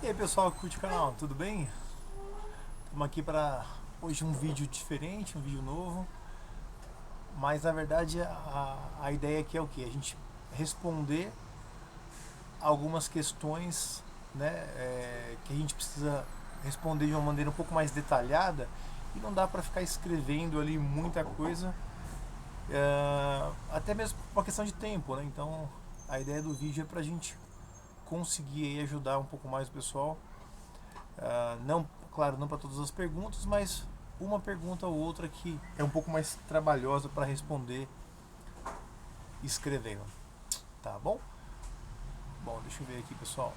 aí pessoal que curte o canal, tudo bem? Estamos aqui para hoje um vídeo diferente, um vídeo novo. Mas na verdade a ideia aqui é o que? A gente responder algumas questões, né, que a gente precisa responder de uma maneira um pouco mais detalhada e não dá para ficar escrevendo ali muita coisa, até mesmo por uma questão de tempo, né? Então a ideia do vídeo é para a gente conseguir aí ajudar um pouco mais o pessoal. Não, claro, não para todas as perguntas, mas uma pergunta ou outra que é um pouco mais trabalhosa para responder escrevendo, tá bom? Bom, deixa eu ver aqui, pessoal.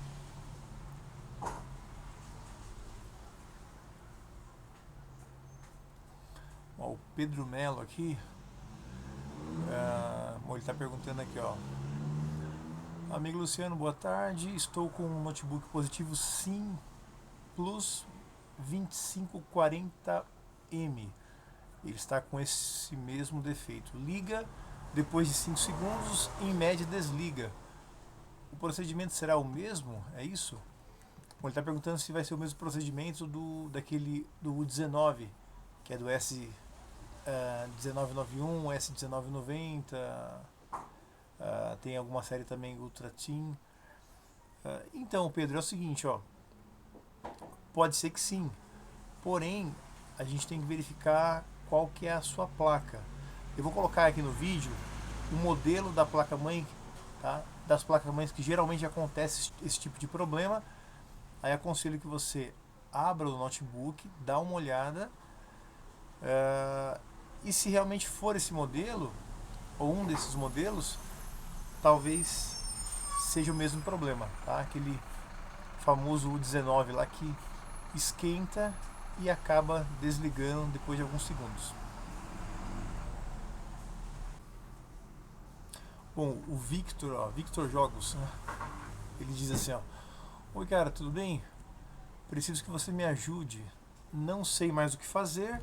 Ó, o Pedro Melo aqui, ele está perguntando aqui, ó. Amigo Luciano, boa tarde. Estou com um notebook positivo Sim Plus 2540M. Ele está com esse mesmo defeito. Liga, depois de 5 segundos, em média desliga. O procedimento será o mesmo? É isso? Bom, ele está perguntando se vai ser o mesmo procedimento do 19, que é do S1991, S1990, tem alguma série também Ultra Team. Então, Pedro, é o seguinte, ó, pode ser que sim, porém a gente tem que verificar qual que é a sua placa. Eu vou colocar aqui no vídeo o modelo da placa-mãe, tá? Das placas-mães que geralmente acontece esse tipo de problema. Aí aconselho que você abra o notebook, dá uma olhada, e se realmente for esse modelo, ou um desses modelos, talvez seja o mesmo problema, tá? Aquele famoso U19 lá que esquenta e acaba desligando depois de alguns segundos. Bom, o Victor, ó, Victor Jogos, né? Ele diz assim, ó: oi cara, tudo bem? Preciso que você me ajude. Não sei mais o que fazer.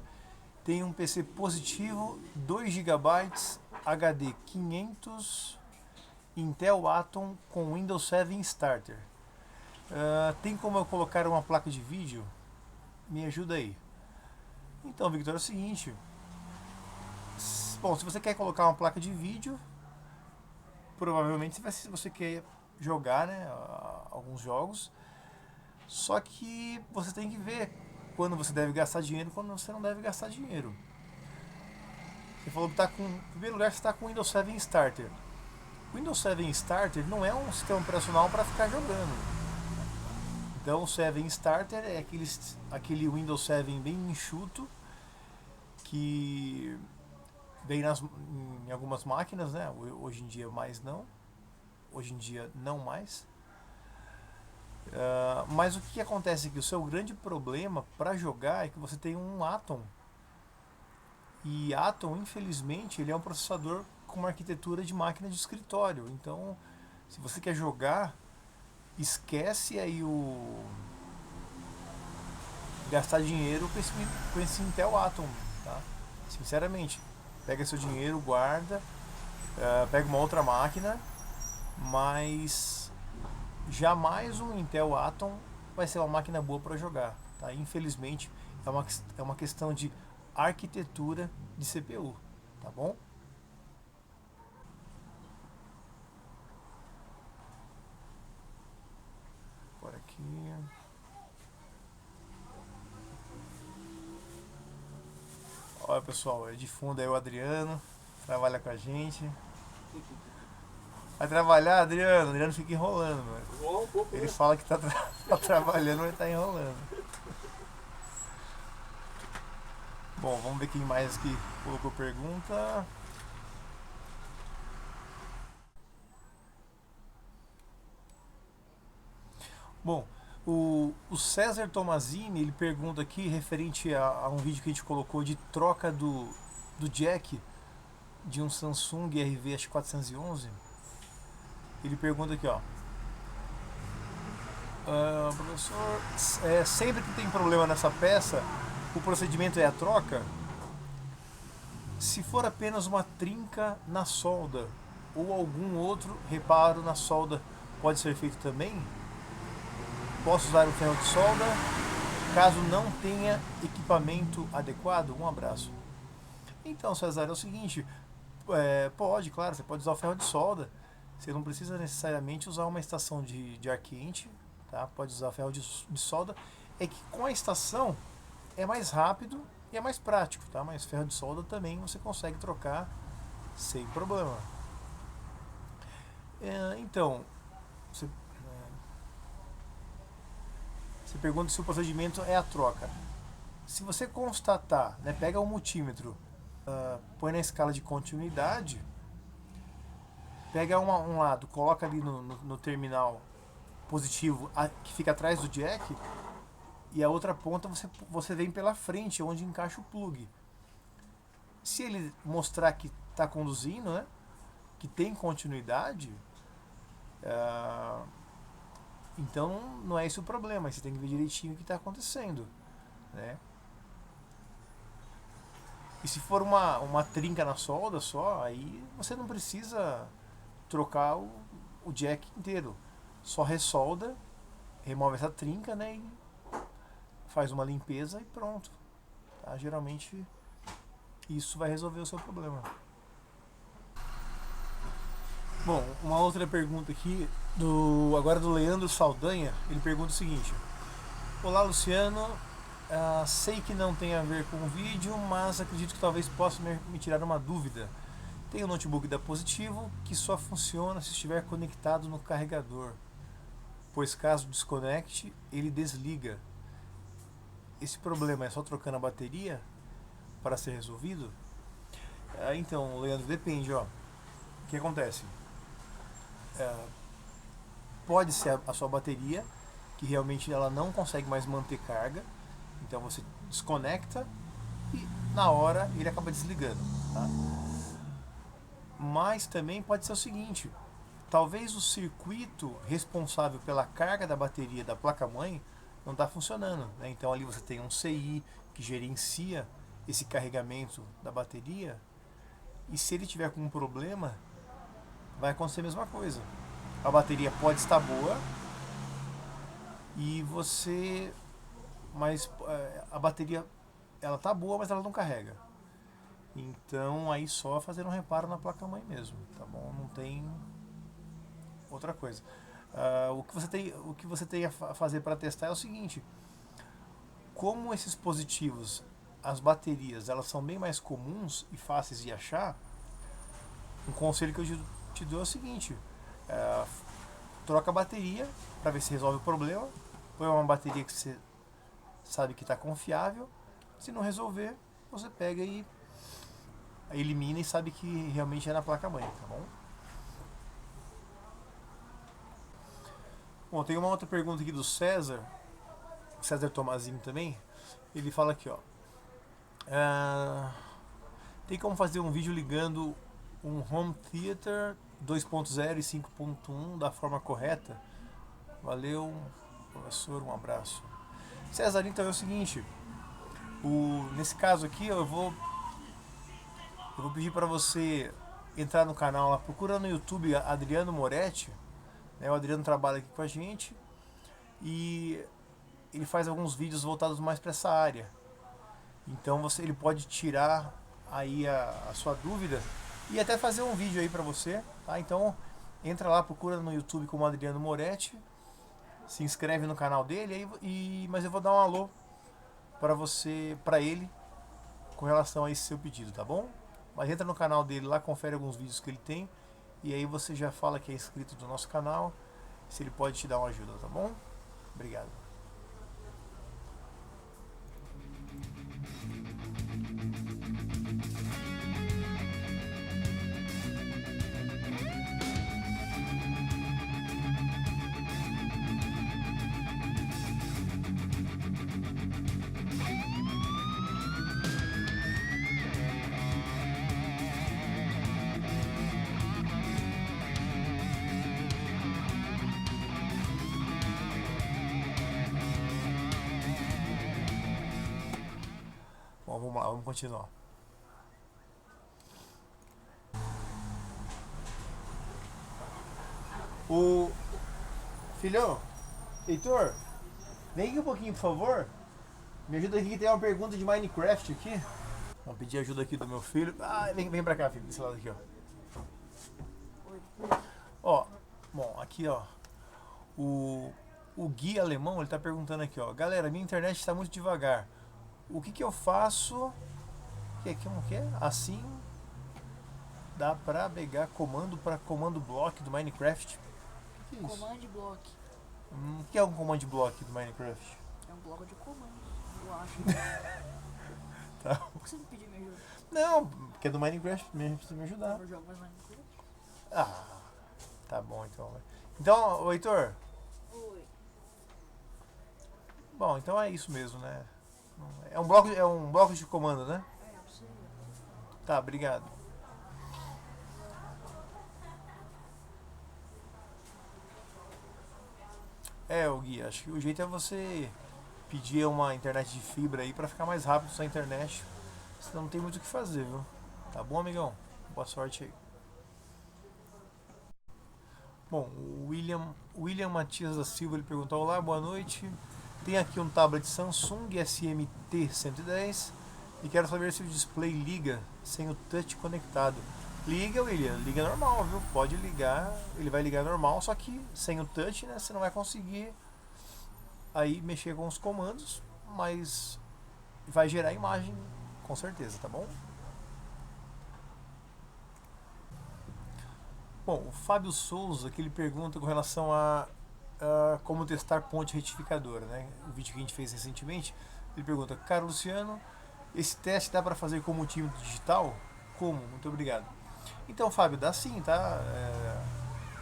Tenho um PC positivo, 2 GB, HD 500, Intel Atom com Windows 7 Starter. Tem como eu colocar uma placa de vídeo? Me ajuda aí. Então, Victor, é o seguinte. Bom, se você quer colocar uma placa de vídeo, provavelmente você quer jogar, né, alguns jogos. Só que você tem que ver quando você deve gastar dinheiro e quando você não deve gastar dinheiro. Você falou que está com. Em primeiro lugar, você está com o Windows 7 Starter. O Windows 7 Starter não é um sistema operacional para ficar jogando. Então, o 7 Starter é aquele Windows 7 bem enxuto que vem em algumas máquinas, né? Hoje em dia mais não. Hoje em dia não mais. Mas o que acontece aqui? O seu grande problema para jogar é que você tem um Atom. E Atom, infelizmente, ele é um processador com uma arquitetura de máquina de escritório. Então, se você quer jogar, esquece aí gastar dinheiro com esse Intel Atom, tá? Sinceramente, pega seu dinheiro, guarda, pega uma outra máquina, mas jamais um Intel Atom vai ser uma máquina boa para jogar, tá? Infelizmente, é uma questão de arquitetura de CPU, tá bom? Por aqui. Olha, pessoal, é de fundo aí o Adriano, trabalha com a gente. Vai trabalhar, Adriano? Adriano fica enrolando, mano. Ele fala que tá trabalhando, mas tá enrolando. Bom, vamos ver quem mais aqui colocou pergunta. Bom, o César Tomazini, ele pergunta aqui referente a um vídeo que a gente colocou de troca do jack de um Samsung RV 411. Ele pergunta aqui, ó: professor, sempre que tem problema nessa peça, o procedimento é a troca? Se for apenas uma trinca na solda ou algum outro reparo na solda, pode ser feito também? Posso usar o ferro de solda caso não tenha equipamento adequado? Um abraço. Então, César, é o seguinte, pode, claro, você pode usar o ferro de solda. Você não precisa necessariamente usar uma estação de ar quente, tá? Pode usar ferro de solda. É que com a estação é mais rápido e é mais prático, tá? Mas ferro de solda também você consegue trocar sem problema. Então, você, você pergunta se o procedimento é a troca. Se você constatar, né, pega o multímetro, põe na escala de continuidade, pega um lado, coloca ali no terminal positivo que fica atrás do jack, e a outra ponta você vem pela frente, onde encaixa o plug. Se ele mostrar que está conduzindo, né, que tem continuidade, então não é esse o problema. Você tem que ver direitinho o que está acontecendo, né? E se for uma trinca na solda só, aí você não precisa trocar o jack inteiro. Só ressolda, remove essa trinca, né, e faz uma limpeza e pronto. Tá? Geralmente isso vai resolver o seu problema. Bom, uma outra pergunta aqui, agora do Leandro Saldanha. Ele pergunta o seguinte: olá, Luciano, sei que não tem a ver com o vídeo, mas acredito que talvez possa me tirar uma dúvida. Tem um notebook da Positivo que só funciona se estiver conectado no carregador, pois caso desconecte, ele desliga. Esse problema é só trocando a bateria para ser resolvido? Então, Leandro, depende, ó. O que acontece? Pode ser a sua bateria, que realmente ela não consegue mais manter carga, então você desconecta e na hora ele acaba desligando, tá? Mas também pode ser o seguinte: talvez o circuito responsável pela carga da bateria da placa-mãe não está funcionando, né? Então ali você tem um CI que gerencia esse carregamento da bateria, e se ele tiver com um problema, vai acontecer a mesma coisa. A bateria pode estar boa e mas a bateria ela tá boa, mas ela não carrega. Então aí só fazer um reparo na placa-mãe mesmo, tá bom? Não tem outra coisa. O que você tem a fazer para testar é o seguinte: como esses positivos, as baterias, elas são bem mais comuns e fáceis de achar, um conselho que eu te dou é o seguinte: troca a bateria para ver se resolve o problema, põe uma bateria que você sabe que está confiável. Se não resolver, você pega e elimina e sabe que realmente é na placa-mãe, tá bom? Bom, tem uma outra pergunta aqui do César Tomazinho também. Ele fala aqui, ó: tem como fazer um vídeo ligando um home theater 2.0 e 5.1 da forma correta? Valeu, professor, um abraço. César, então é o seguinte, nesse caso aqui eu vou pedir para você entrar no canal lá, procura no YouTube Adriano Moretti, né? O Adriano trabalha aqui com a gente e ele faz alguns vídeos voltados mais para essa área. Então ele pode tirar aí a sua dúvida e até fazer um vídeo aí para você, tá? Então entra lá, procura no YouTube como Adriano Moretti, se inscreve no canal dele mas eu vou dar um alô para ele com relação a esse seu pedido, tá bom? Mas entra no canal dele lá, confere alguns vídeos que ele tem e aí você já fala que é inscrito do nosso canal, se ele pode te dar uma ajuda, tá bom? Obrigado. Bom, vamos lá, vamos continuar. O filhão, Heitor, Vem aqui um pouquinho, por favor. Me ajuda aqui que tem uma pergunta de Minecraft aqui. Vamos pedir ajuda aqui do meu filho. Ah, vem pra cá, filho, desse lado aqui, ó. Ó, bom, aqui, ó. O Gui alemão, ele tá perguntando aqui, ó. Galera, minha internet está muito devagar. O que eu faço? Como que é? Assim dá pra pegar comando para comando block do Minecraft. O que é isso? Command block. O que é um command block do Minecraft? É um bloco de comandos, eu acho. Tá. Por que você não pediu minha ajuda? Não, porque é do Minecraft mesmo, precisa me ajudar. Eu jogo mais Minecraft. Ah, tá bom então. Então, ô Heitor, Oi. bom, então é isso mesmo, né? É um bloco de comando, né? É, eu sei. Tá, obrigado. O Gui, acho que o jeito é você pedir uma internet de fibra aí pra ficar mais rápido sua internet. Senão não tem muito o que fazer, viu? Tá bom, amigão? Boa sorte aí. Bom, o William Matias da Silva ele perguntou: olá, boa noite. Tem aqui um tablet Samsung SMT110 e quero saber se o display liga sem o touch conectado. Liga, William, liga normal, viu? Pode ligar, ele vai ligar normal, só que sem o touch, né? Você não vai conseguir aí mexer com os comandos, mas vai gerar imagem com certeza, tá bom? Bom, o Fábio Souza que ele pergunta com relação a como testar ponte retificadora, né? O vídeo que a gente fez recentemente, ele pergunta: Cara Luciano, esse teste dá para fazer com multímetro digital? Como? Muito obrigado. Então, Fábio, dá sim, tá?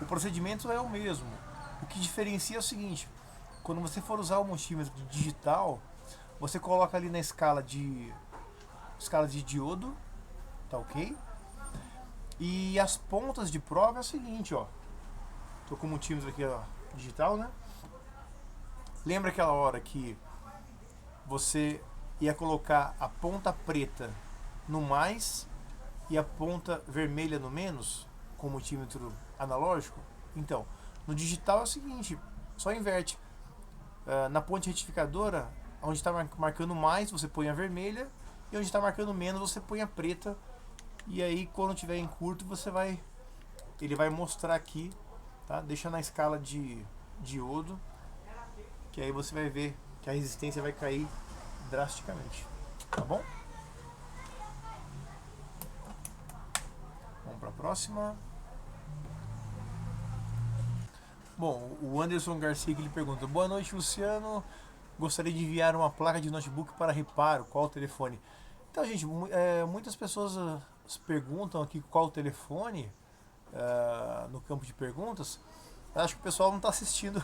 O procedimento é o mesmo. O que diferencia é o seguinte: quando você for usar o multímetro digital, você coloca ali na escala de diodo, tá ok? E as pontas de prova é o seguinte, ó. Tô com o multímetro aqui, ó, digital, né? Lembra aquela hora que você ia colocar a ponta preta no mais e a ponta vermelha no menos com o multímetro analógico? Então, no digital é o seguinte, só inverte. Na ponte retificadora, onde está marcando mais, você põe a vermelha, e onde está marcando menos, você põe a preta. E aí, quando tiver em curto, ele vai mostrar aqui, tá? Deixa na escala de diodo, que aí você vai ver que a resistência vai cair drasticamente, tá bom? Vamos para a próxima. Bom, o Anderson Garcia que ele pergunta: boa noite, Luciano. Gostaria de enviar uma placa de notebook para reparo. Qual o telefone? Então, gente, muitas pessoas perguntam aqui qual o telefone no campo de perguntas. Eu acho que o pessoal não está assistindo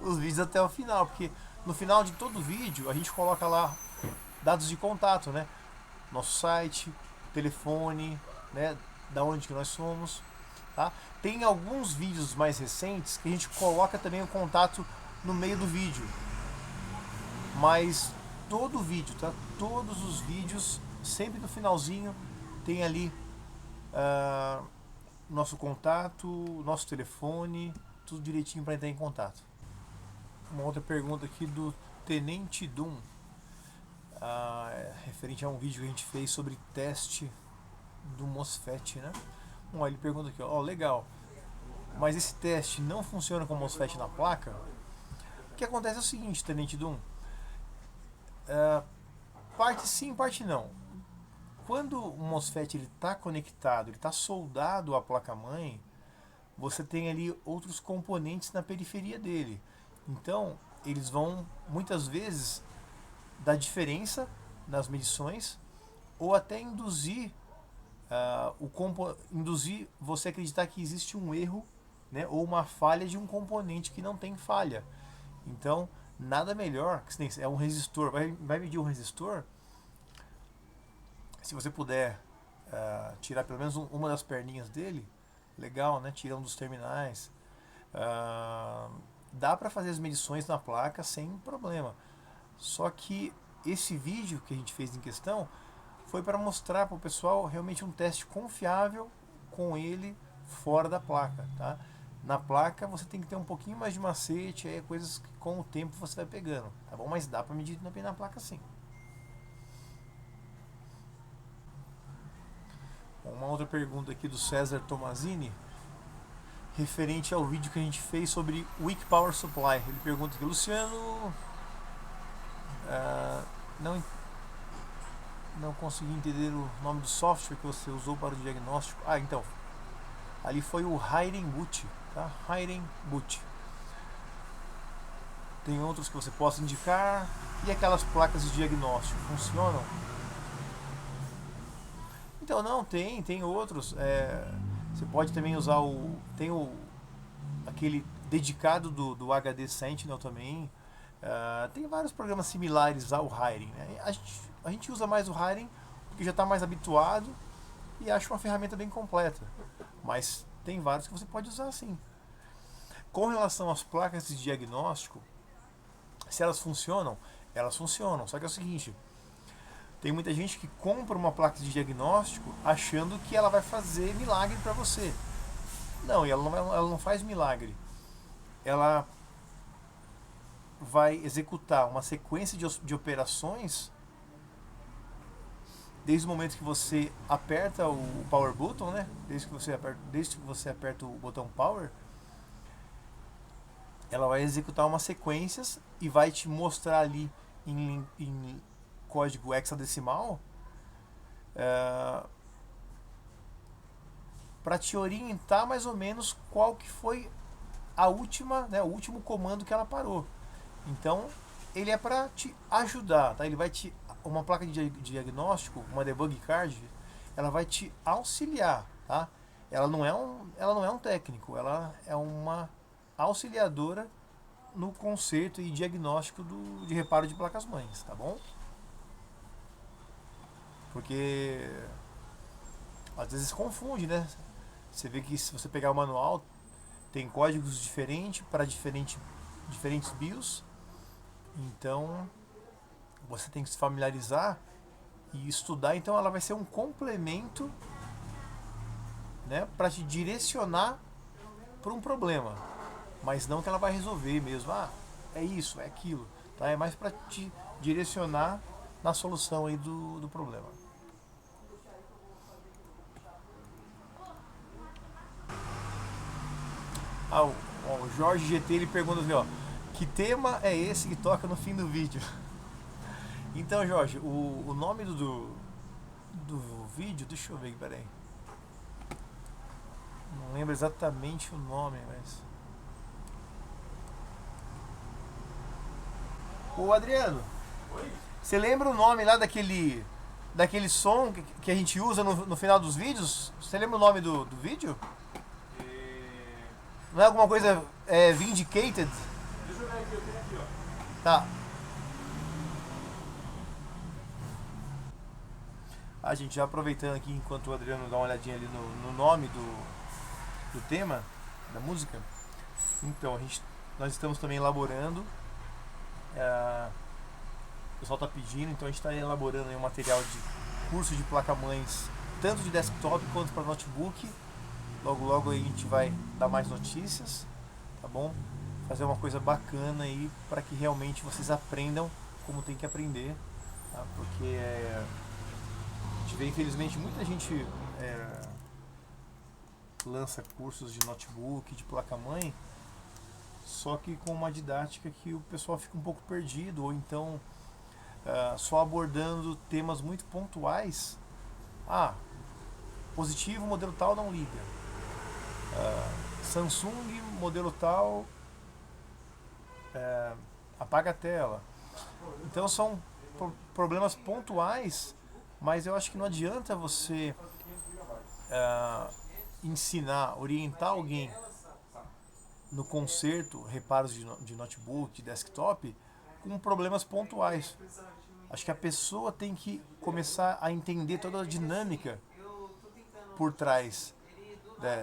os vídeos até o final, porque no final de todo vídeo a gente coloca lá dados de contato, né? Nosso site, telefone, né? Da onde que nós somos, tá? Tem alguns vídeos mais recentes que a gente coloca também o contato no meio do vídeo, mas todo o vídeo, tá? Todos os vídeos, sempre no finalzinho tem ali nosso contato, nosso telefone, tudo direitinho para entrar em contato. Uma outra pergunta aqui do Tenente Doom, referente a um vídeo que a gente fez sobre teste do MOSFET, né? Bom, ele pergunta aqui, ó, legal, mas esse teste não funciona com MOSFET na placa? O que acontece é o seguinte, Tenente Doom, parte sim, parte não. Quando o MOSFET está conectado, ele está soldado à placa-mãe, você tem ali outros componentes na periferia dele. Então, eles vão muitas vezes dar diferença nas medições ou até induzir induzir você a acreditar que existe um erro, né, ou uma falha de um componente que não tem falha. Então, nada melhor, que é um resistor, vai medir um resistor, se você puder tirar pelo menos uma das perninhas dele, legal, né? Tira um dos terminais. Dá para fazer as medições na placa sem problema. Só que esse vídeo que a gente fez em questão foi para mostrar para o pessoal realmente um teste confiável com ele fora da placa, tá? Na placa você tem que ter um pouquinho mais de macete, aí é coisas que com o tempo você vai pegando, tá bom? Mas dá para medir na placa sim. Uma outra pergunta aqui do César Tomazini, referente ao vídeo que a gente fez sobre Weak Power Supply. Ele pergunta aqui, Luciano, não, não consegui entender o nome do software que você usou para o diagnóstico. Então, ali foi o Hiring Boot, tá? Hiring Boot. Tem outros que você possa indicar. E aquelas placas de diagnóstico funcionam? Então não, tem outros. Você pode também usar aquele dedicado do HD Sentinel também. Tem vários programas similares ao Hiring, né? A gente usa mais o Hiring porque já está mais habituado e acha uma ferramenta bem completa. Mas tem vários que você pode usar sim. Com relação às placas de diagnóstico, se elas funcionam, elas funcionam. Só que é o seguinte, tem muita gente que compra uma placa de diagnóstico achando que ela vai fazer milagre para você. Não, e ela não faz milagre. Ela vai executar uma sequência de operações desde o momento que você aperta o power button, né? Desde que você aperta o botão power, ela vai executar umas sequências e vai te mostrar ali em código hexadecimal para te orientar mais ou menos qual que foi a última, né, o último comando que ela parou. Então ele é para te ajudar, tá? Ele vai uma placa de diagnóstico, uma debug card, ela vai te auxiliar, tá? Ela não é um técnico, ela é uma auxiliadora no conserto e diagnóstico de reparo de placas-mães, tá bom? Porque às vezes confunde, né? Você vê que se você pegar o manual, tem códigos diferentes para diferentes BIOS, então você tem que se familiarizar e estudar. Então ela vai ser um complemento, né, para te direcionar para um problema, mas não que ela vai resolver mesmo. É isso, é aquilo, tá? É mais para te direcionar na solução aí do problema. O Jorge GT ele pergunta assim, que tema é esse que toca no fim do vídeo? Então, Jorge, o nome do vídeo, deixa eu ver, peraí. Não lembro exatamente o nome, mas... Ô Adriano, Oi? você lembra o nome lá daquele som que a gente usa no final dos vídeos? Você lembra o nome do vídeo? Não é alguma coisa Vindicated? Deixa eu ver aqui, eu tenho aqui, ó. Tá. A gente já aproveitando aqui enquanto o Adriano dá uma olhadinha ali no nome do tema, da música. Então, nós estamos também elaborando. O pessoal está pedindo, então a gente está elaborando aí um material de curso de placa-mães, tanto de desktop quanto para notebook. Logo, logo aí a gente vai dar mais notícias, tá bom? Fazer uma coisa bacana aí para que realmente vocês aprendam como tem que aprender, tá? Porque a gente vê, infelizmente, muita gente lança cursos de notebook, de placa-mãe, só que com uma didática que o pessoal fica um pouco perdido, ou então só abordando temas muito pontuais. Positivo, modelo tal não liga. Samsung, modelo tal, apaga a tela. Então são problemas pontuais, mas eu acho que não adianta você ensinar, orientar alguém no conserto, reparos de notebook, de desktop, com problemas pontuais. Acho que a pessoa tem que começar a entender toda a dinâmica por trás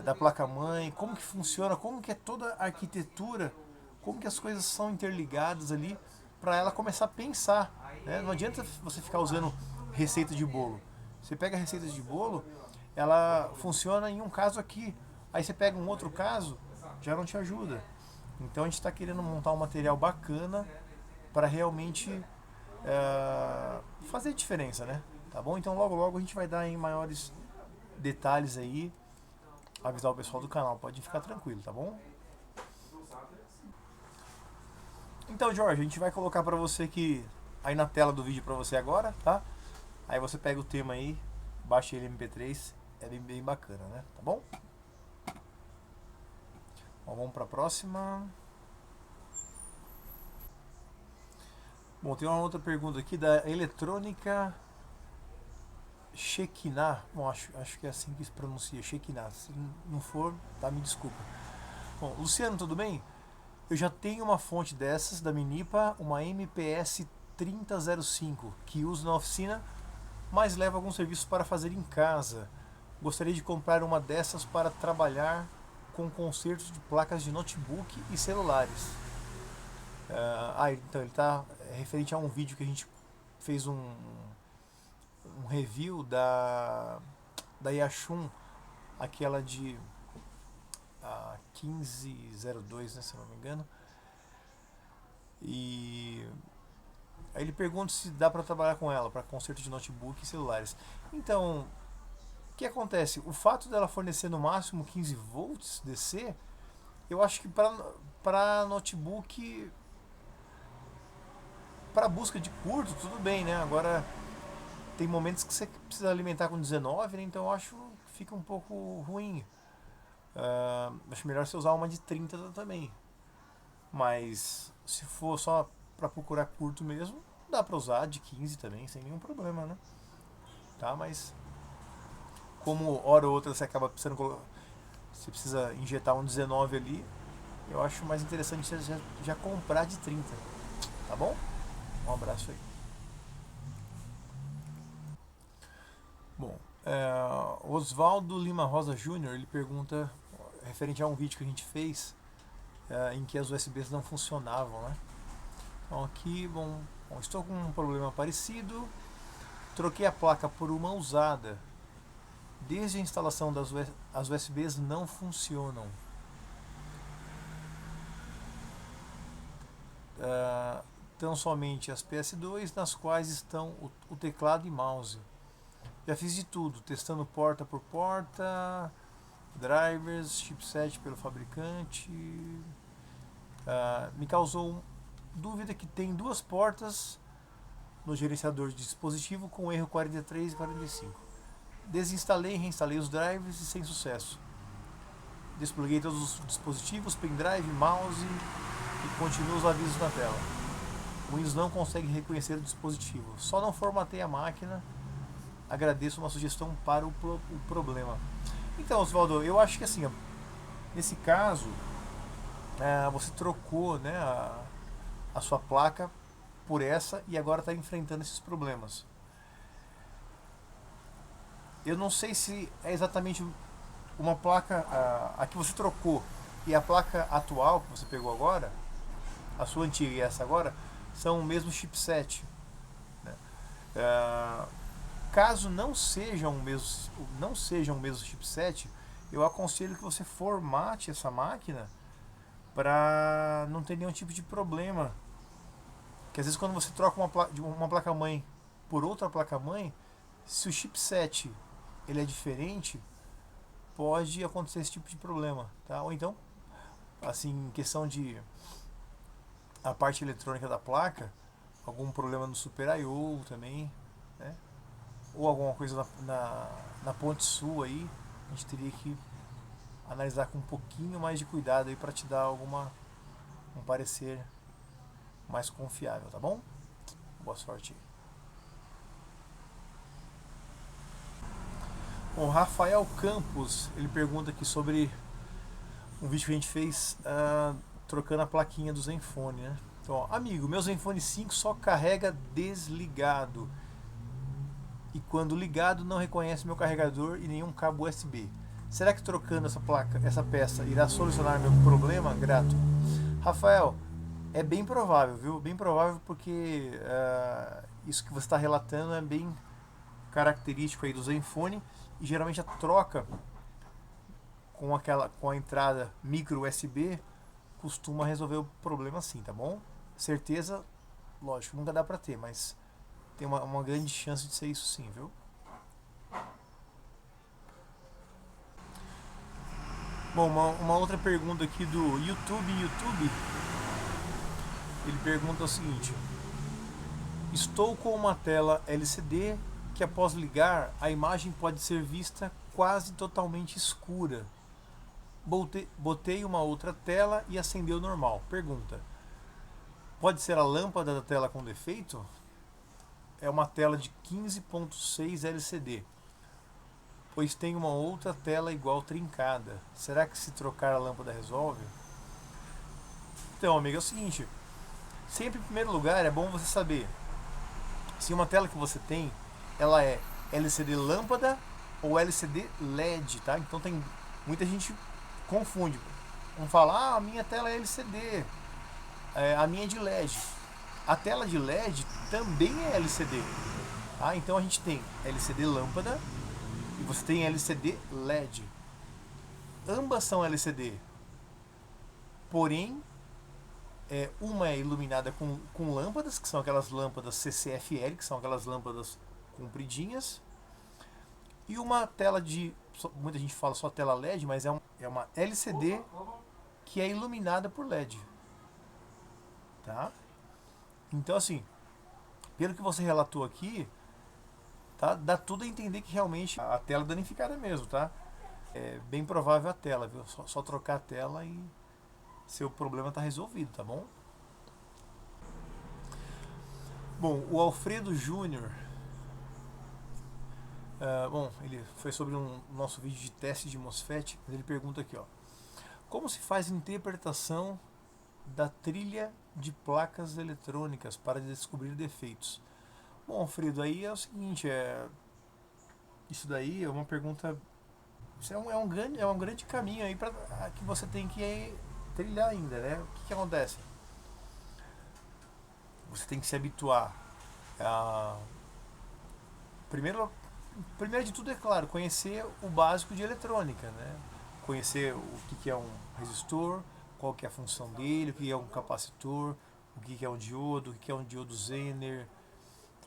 da placa-mãe, como que funciona, como que é toda a arquitetura, como que as coisas são interligadas ali, para ela começar a pensar, né? Não adianta você ficar usando receita de bolo. Você pega a receita de bolo, ela funciona em um caso aqui, aí você pega um outro caso, já não te ajuda. Então a gente está querendo montar um material bacana para realmente fazer diferença, né? Tá bom? Então logo logo a gente vai dar em maiores detalhes aí, avisar o pessoal do canal, pode ficar tranquilo, tá bom? Então, Jorge, a gente vai colocar para você aqui aí na tela do vídeo para você agora, tá? Aí você pega o tema aí, baixa ele MP3, é bem bacana, né? Tá bom? Bom, vamos para a próxima. Bom, tem uma outra pergunta aqui da Eletrônica Shekinah. Bom, acho que é assim que se pronuncia, Shekinah. Se não for, tá, me desculpa. Bom, Luciano, tudo bem? Eu já tenho uma fonte dessas da Minipa, uma MPS 3005, que uso na oficina, mas levo alguns serviços para fazer em casa. Gostaria de comprar uma dessas para trabalhar com consertos de placas de notebook e celulares. Então ele está referente a um vídeo que a gente fez um review da Yashun, aquela de 1502, né, se eu não me engano. E aí ele pergunta se dá para trabalhar com ela para conserto de notebook e celulares. Então, o que acontece? O fato dela fornecer no máximo 15 volts DC, eu acho que para notebook, para busca de curto, tudo bem, né? Agora tem momentos que você precisa alimentar com 19, né? Então eu acho que fica um pouco ruim. Acho melhor você usar uma de 30 também. Mas se for só para procurar curto mesmo, dá para usar de 15 também, sem nenhum problema, né? Tá, mas como hora ou outra você acaba precisando, você precisa injetar um 19 ali, eu acho mais interessante você já comprar de 30, tá bom? Um abraço aí. Bom, Oswaldo Lima Rosa Júnior, ele pergunta referente a um vídeo que a gente fez em que as USBs não funcionavam, né? Então aqui, bom, estou com um problema parecido, troquei a placa por uma usada. Desde a instalação as USBs não funcionam. Então somente as PS2, nas quais estão o teclado e mouse. Já fiz de tudo, testando porta por porta, drivers, chipset pelo fabricante. Me causou dúvida que tem duas portas no gerenciador de dispositivo com erro 43 e 45. Desinstalei e reinstalei os drivers e sem sucesso. Despluguei todos os dispositivos, pendrive, mouse e continuo os avisos na tela. O Windows não consegue reconhecer o dispositivo. Só não formatei a máquina. Agradeço uma sugestão para o problema. Então, Oswaldo, eu acho que assim, ó, nesse caso, você trocou, né, a sua placa por essa e agora está enfrentando esses problemas. Eu não sei se é exatamente uma placa, a que você trocou e a placa atual que você pegou agora, a sua antiga e essa agora, são o mesmo chipset, né? Caso não sejam o mesmo chipset, eu aconselho que você formate essa máquina para não ter nenhum tipo de problema. Que às vezes quando você troca uma placa-mãe por outra placa-mãe, se o chipset ele é diferente, pode acontecer esse tipo de problema, tá? Ou então, assim, em questão de a parte eletrônica da placa, algum problema no Super I/O também, né? Ou alguma coisa na ponte sul aí, a gente teria que analisar com um pouquinho mais de cuidado aí para te dar um parecer mais confiável, tá bom? Boa sorte aí. O Rafael Campos, ele pergunta aqui sobre um vídeo que a gente fez trocando a plaquinha do Zenfone, né? Então, ó, amigo, meu Zenfone 5 só carrega desligado e quando ligado não reconhece meu carregador e nenhum cabo USB. Será que trocando essa peça irá solucionar meu problema? Grato. Rafael, é bem provável, viu? Bem provável porque isso que você está relatando é bem característico aí do Zenfone e geralmente a troca com a entrada micro USB costuma resolver o problema sim, tá bom? Certeza, lógico, nunca dá pra ter, mas tem uma grande chance de ser isso sim, viu? Bom, uma outra pergunta aqui do YouTube. Ele pergunta o seguinte: estou com uma tela LCD que após ligar a imagem pode ser vista quase totalmente escura. Botei uma outra tela e acendeu normal. Pergunta: pode ser a lâmpada da tela com defeito? É uma tela de 15.6 LCD, pois tem uma outra tela igual trincada. Será que se trocar a lâmpada resolve? Então, amigo, é o seguinte: sempre em primeiro lugar é bom você saber se uma tela que você tem, ela é LCD lâmpada ou LCD LED, tá? Então tem muita gente confunde. Vamos falar, a minha tela é LCD, a minha é de LED. A tela de LED também é LCD, tá? Então a gente tem LCD lâmpada e você tem LCD LED. Ambas são LCD, porém uma é iluminada com lâmpadas, que são aquelas lâmpadas CCFL, que são aquelas lâmpadas compridinhas, e uma tela de, muita gente fala só tela LED, mas é uma LCD que é iluminada por LED, tá? Então assim, pelo que você relatou aqui, tá, dá tudo a entender que realmente a tela é danificada mesmo, tá? É bem provável a tela, viu? Só trocar a tela e seu problema está resolvido, tá bom? Bom, o Alfredo Júnior, bom, ele foi sobre um nosso vídeo de teste de MOSFET, mas ele pergunta aqui, ó: como se faz interpretação da trilha de placas eletrônicas para descobrir defeitos? Bom, Alfredo, aí é o seguinte, isso daí é uma pergunta, isso é um grande caminho aí para que você tem que trilhar ainda, né? O que acontece? Você tem que se habituar a primeiro de tudo, é claro, conhecer o básico de eletrônica, né? Conhecer o que é um resistor, qual que é a função dele, o que é um capacitor, o que é um diodo, o que é um diodo Zener,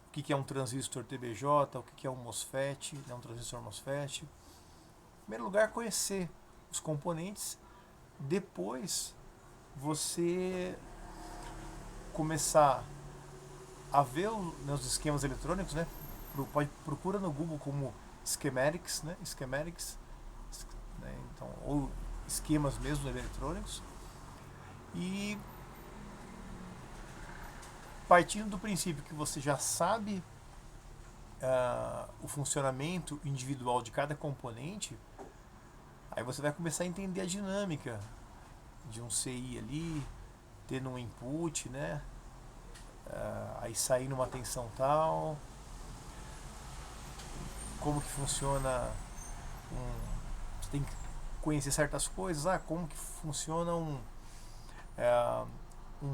o que é um transistor TBJ, o que é um MOSFET, né? Um transistor MOSFET. Em primeiro lugar, conhecer os componentes. Depois você começar a ver os esquemas eletrônicos, né? Procura no Google como schematics, né? Schematics, né? Então, ou esquemas mesmo eletrônicos, e partindo do princípio que você já sabe o funcionamento individual de cada componente, aí você vai começar a entender a dinâmica de um CI ali, tendo um input, né? Aí sair numa tensão tal, como que funciona você tem que conhecer certas coisas, como que funciona um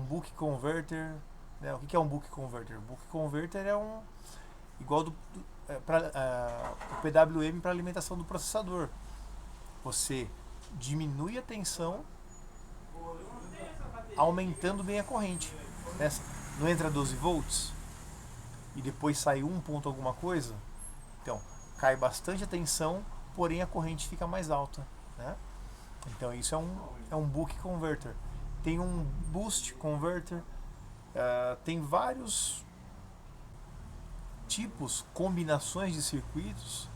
book converter, né? O que é um book converter? Book converter é igual o PWM para alimentação do processador. Você diminui a tensão aumentando bem a corrente, né? Não entra 12 volts e depois sai 1 ponto alguma coisa, então cai bastante a tensão, porém a corrente fica mais alta, né? Então isso é um buck converter. Tem um boost converter, tem vários tipos, combinações de circuitos,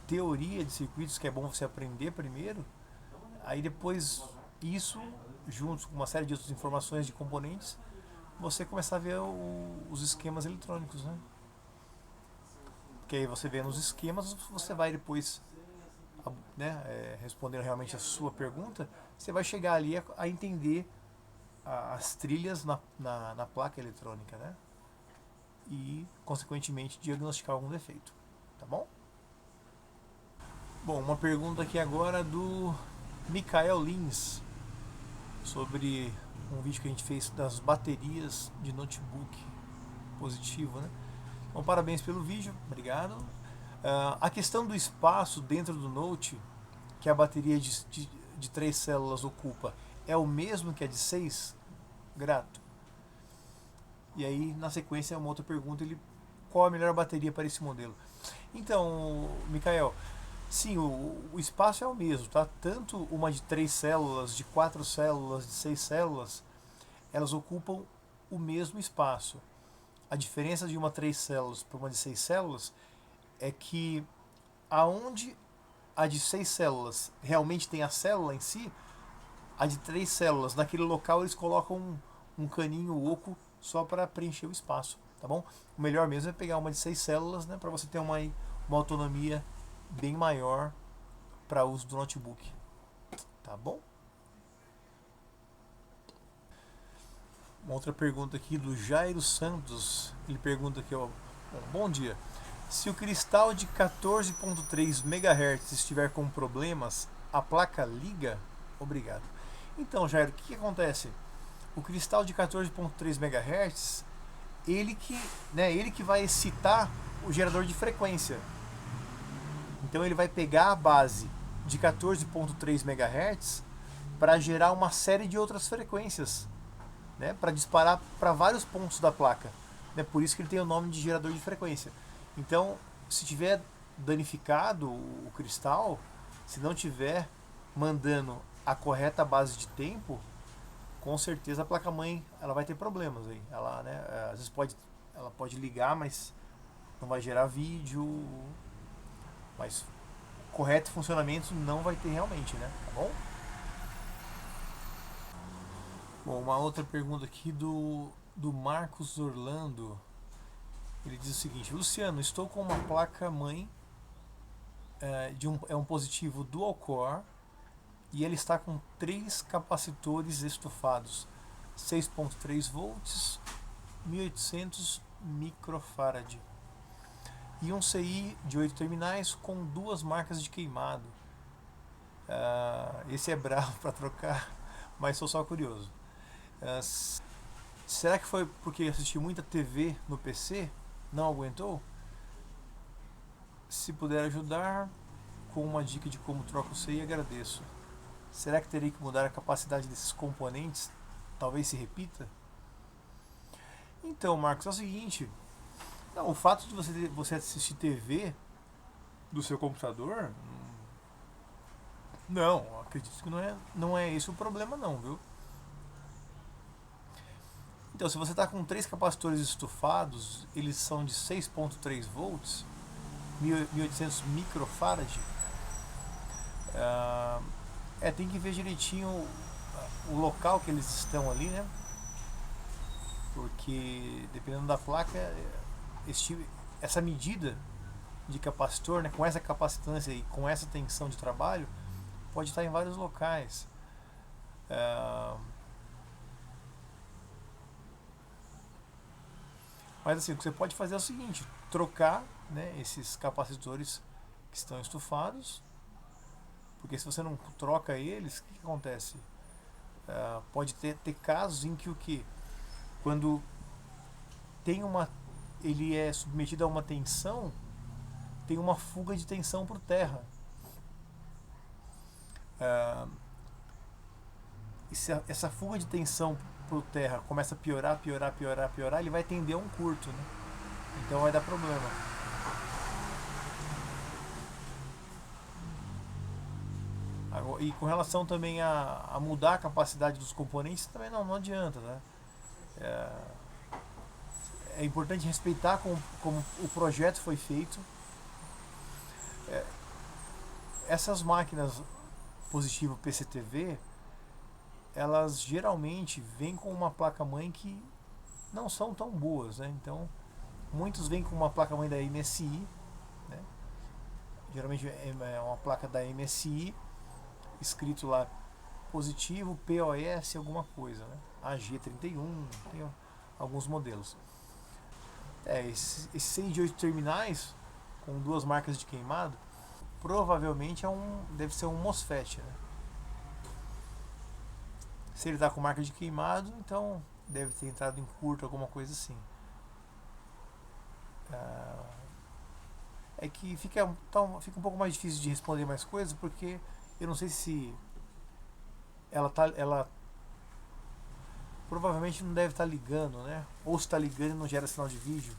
teoria de circuitos que é bom você aprender primeiro, aí depois isso, junto com uma série de outras informações de componentes, você começar a ver os esquemas eletrônicos, né? Porque aí você vê nos esquemas, você vai depois, né, respondendo realmente a sua pergunta, você vai chegar ali a entender as trilhas na placa eletrônica, né? E, consequentemente, diagnosticar algum defeito, tá bom? Bom, uma pergunta aqui agora do Mikael Lins, sobre um vídeo que a gente fez das baterias de notebook positivo, né? Então, parabéns pelo vídeo, obrigado. A questão do espaço dentro do Note, que a bateria de 3 células ocupa é o mesmo que a de 6? Grato. E aí, na sequência, uma outra pergunta, qual a melhor bateria para esse modelo? Então, Mikael, sim, o espaço é o mesmo, tá? Tanto uma de 3 células, de 4 células, de 6 células, elas ocupam o mesmo espaço. A diferença de uma 3 células para uma de 6 células é que aonde a de 6 células realmente tem a célula em si, a de 3 células, naquele local eles colocam um caninho oco só para preencher o espaço, tá bom? O melhor mesmo é pegar uma de 6 células, né, para você ter uma autonomia bem maior para uso do notebook, tá bom? Uma outra pergunta aqui do Jairo Santos, ele pergunta aqui, ó, bom dia, se o cristal de 14.3 MHz estiver com problemas, a placa liga? Obrigado. Então, Jairo, o que acontece? O cristal de 14.3 MHz, ele que vai excitar o gerador de frequência. Então ele vai pegar a base de 14.3 MHz para gerar uma série de outras frequências, né, para disparar para vários pontos da placa. Né, por isso que ele tem o nome de gerador de frequência. Então, se tiver danificado o cristal, se não tiver mandando a correta base de tempo, com certeza a placa-mãe ela vai ter problemas aí. Ela, né, às vezes ela pode ligar, mas não vai gerar vídeo, mas correto funcionamento não vai ter realmente, né? Tá bom? Bom, uma outra pergunta aqui do Marcos Orlando. Ele diz o seguinte: Luciano, estou com uma placa-mãe é um positivo dual core e ele está com 3 capacitores estufados, 6.3 volts, 1800 microfarad e um CI de 8 terminais com 2 marcas de queimado. Esse é bravo para trocar, mas sou só curioso. Será que foi porque assisti muita TV no PC? Não aguentou? Se puder ajudar com uma dica de como troca o CI, agradeço. Será que terei que mudar a capacidade desses componentes? Talvez se repita? Então, Marcos, é o seguinte. Não, o fato de você assistir TV do seu computador, não, acredito que não é esse o problema não, viu? Então, se você está com 3 capacitores estufados, eles são de 6.3 volts, 1800 microfarad, tem que ver direitinho o local que eles estão ali, né? Porque dependendo da placa, essa medida de capacitor, né, com essa capacitância e com essa tensão de trabalho, pode estar em vários locais. Mas assim, o que você pode fazer é o seguinte: trocar, né, esses capacitores que estão estufados, porque se você não troca eles, o que acontece? Pode ter casos em que quando ele é submetido a uma tensão, tem uma fuga de tensão por terra. E se essa fuga de tensão por terra começa a piorar, ele vai tender a um curto, né? Então vai dar problema. E com relação também a mudar a capacidade dos componentes, também não adianta, né? É importante respeitar como o projeto foi feito. Essas máquinas positivo PCTV, elas geralmente vêm com uma placa-mãe que não são tão boas, né? Então, muitos vêm com uma placa-mãe da MSI, né? Geralmente é uma placa da MSI, escrito lá positivo, POS, alguma coisa, né? AG31, tem alguns modelos. Esse 6 de 8 terminais, com 2 marcas de queimado, provavelmente deve ser um MOSFET, né? Se ele está com marca de queimado, então deve ter entrado em curto, alguma coisa assim. É que fica um pouco mais difícil de responder mais coisas, porque Eu não sei se ela provavelmente não deve estar ligando, né? Ou se está ligando e não gera sinal de vídeo.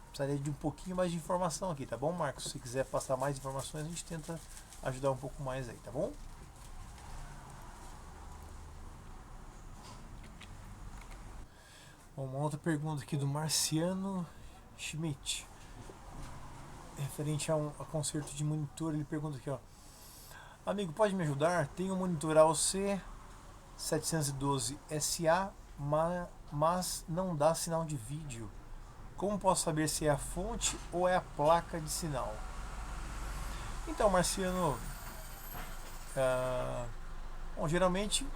Precisaria de um pouquinho mais de informação aqui, tá bom, Marcos? Se quiser passar mais informações, a gente tenta ajudar um pouco mais aí, tá bom? Bom, uma outra pergunta aqui do Marciano Schmidt, referente a conserto de monitor. Ele pergunta aqui, ó: amigo, pode me ajudar? Tenho um monitor AOC 712SA, mas não dá sinal de vídeo. Como posso saber se é a fonte ou é a placa de sinal? Então, Marciano, bom, geralmente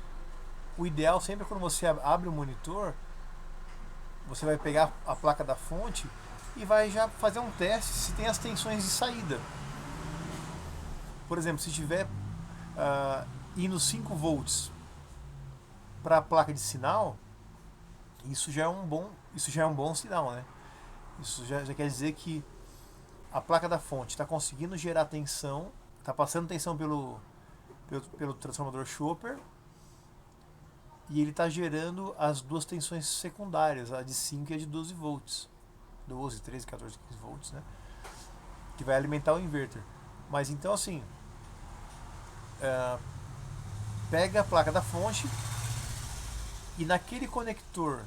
o ideal sempre é quando você abre o monitor, você vai pegar a placa da fonte e vai já fazer um teste se tem as tensões de saída. Por exemplo, se tiver indo 5 volts para a placa de sinal, isso já é um bom sinal, né? Isso já quer dizer que a placa da fonte está conseguindo gerar tensão, está passando tensão pelo transformador Chopper, e ele está gerando as duas tensões secundárias, a de 5 e a de 12 volts. 12, 13, 14, 15 volts, né? Que vai alimentar o inverter. Mas então, assim, pega a placa da fonte e naquele conector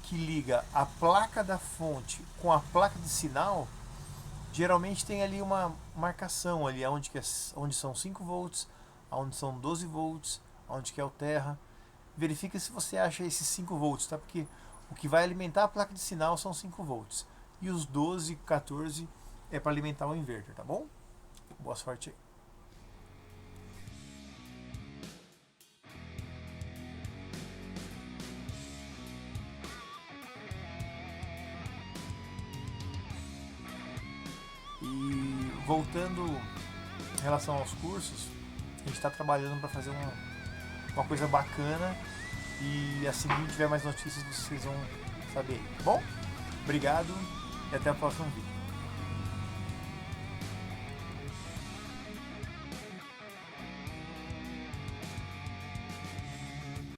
que liga a placa da fonte com a placa de sinal, geralmente tem ali uma marcação ali onde são 5 volts, onde são 12 volts, onde que é o terra. Verifica se você acha esses 5 volts, tá? Porque o que vai alimentar a placa de sinal são 5 volts. E os 12, 14 é para alimentar o inverter, tá bom? Boa sorte aí. E voltando em relação aos cursos, a gente está trabalhando para fazer uma coisa bacana, e assim que tiver mais notícias vocês vão saber, tá bom? Obrigado e até o próximo vídeo.